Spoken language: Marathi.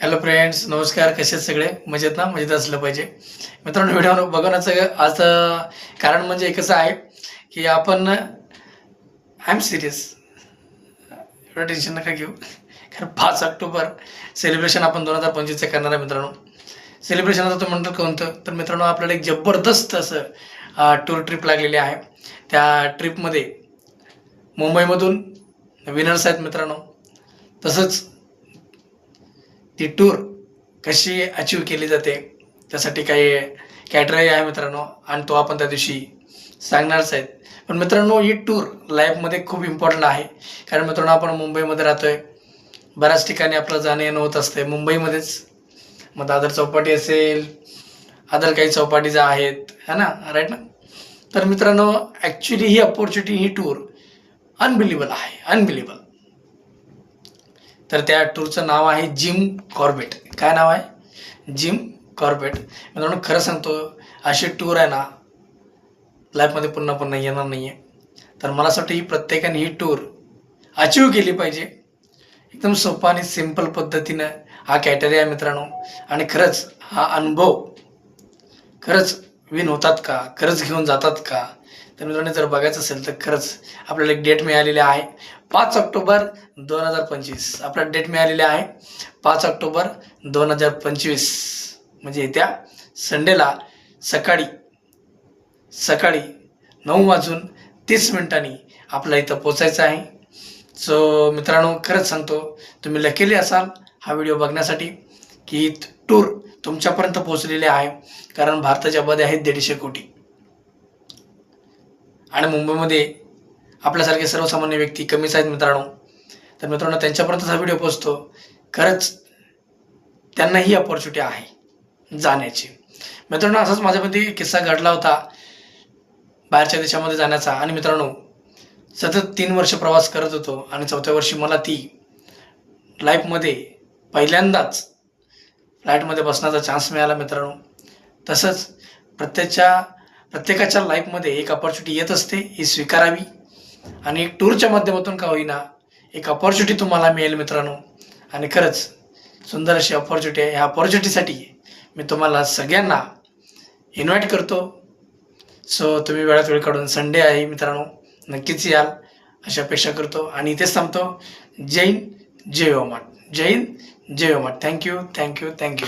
हॅलो फ्रेंड्स, नमस्कार. कसे आहेत सगळे? मजेत ना? मजेत असलं पाहिजे. मित्रांनो, व्हिडिओ बघण्याचं आज कारण म्हणजे एकच आहे की आपण आय एम सिरियस. एवढं टेन्शन नका घेऊ. कारण 5 ऑक्टोबर सेलिब्रेशन आपण 2025चं करणार आहे मित्रांनो. सेलिब्रेशन आता तुम्ही म्हणता कोणतं? तर मित्रांनो, आपल्याला एक जबरदस्त असं टूर ट्रिप लागलेली आहे. त्या ट्रिपमध्ये मुंबईमधून विनर्स आहेत मित्रांनो. तसंच ती टूर कशी अचीव केली जाते त्यासाठी काही कॅटराई आहे मित्रांनो, आणि तो आपण त्या दिवशी सांगणारच आहेत. पण मित्रांनो, ही टूर लाईफमध्ये खूप इम्पॉर्टंट आहे. कारण मित्रांनो, आपण मुंबईमध्ये राहतोय, बऱ्याच ठिकाणी आपलं जाणं येणं होत असते मुंबईमध्येच. मग दादर चौपाटी असेल, अदर काही चौपाटी ज्या आहेत, है ना, राईट ना. तर मित्रांनो, ॲक्च्युली ही अपॉर्च्युनिटी, ही टूर अनबिलिव्हेबल आहे, अनबिलिव्हेबल. तर त्या टूरचं नाव आहे जिम कॉर्बेट. काय नाव आहे? Jim Corbett. मित्रांनो, खरं सांगतो, अशी टूर आहे ना, लाईफमध्ये पुन्हा पुन्हा येणार नाही आहे. तर मला असं वाटतं ही प्रत्येकाने ही टूर अचीव केली पाहिजे. एकदम सोपा आणि सिम्पल पद्धतीनं हा कॅटेरिया आहे मित्रांनो. आणि खरंच हा अनुभव खरंच विन होतात का, खरंच घेऊन जातात का? तर मित्रांनो, जर बघायचं असेल तर खरंच आपल्याला एक डेट मिळालेली आहे, 5 ऑक्टोबर 2025. आपल्याला डेट मिळालेली आहे 5 ऑक्टोबर 2025, म्हणजे येत्या संडेला सकाळी सकाळी 9:30 आपल्या इथं पोचायचं आहे. सो मित्रांनो, खरंच सांगतो, तुम्ही लकीली असाल हा व्हिडिओ बघण्यासाठी की टूर तुमच्यापर्यंत पोहोचलेली आहे. कारण भारताच्या आबादी आहेत 150 कोटी, आणि मुंबईमध्ये आपल्यासारखे सर्वसामान्य व्यक्ती कमीच आहेत मित्रांनो. तर मित्रांनो, त्यांच्यापर्यंत हा व्हिडिओ पोहोचतो. खरंच त्यांना ही अपॉर्च्युनिटी आहे जाण्याची. मित्रांनो, असाच माझ्यामध्ये किस्सा घडला होता बाहेरच्या देशामध्ये जाण्याचा. आणि मित्रांनो, सतत 3 वर्ष प्रवास करत होतो, आणि 4थ्या वर्षी मला ती लाईफमध्ये पहिल्यांदाच फ्लाईटमध्ये बसण्याचा चान्स मिळाला मित्रांनो. तसंच प्रत्येकाच्या लाईफमध्ये एक अपॉर्च्युनिटी येत असते, ही स्वीकारावी. आणि एक टूरच्या माध्यमातून का होईना एक अपॉर्च्युनिटी तुम्हाला मिळेल मित्रांनो. आणि खरंच सुंदर अशी अपॉर्च्युनिटी आहे. ह्या अपॉर्च्युनिटीसाठी मी तुम्हाला सगळ्यांना इन्व्हाइट करतो. सो तुम्ही वेळात वेळ काढून, संडे आहे मित्रांनो, नक्कीच याल अशी अपेक्षा करतो. आणि इथेच थांबतो. जय हिंद, जय महाराष्ट्र. जय हिंद, जय महाराष्ट्र. Thank you, thank you, thank you.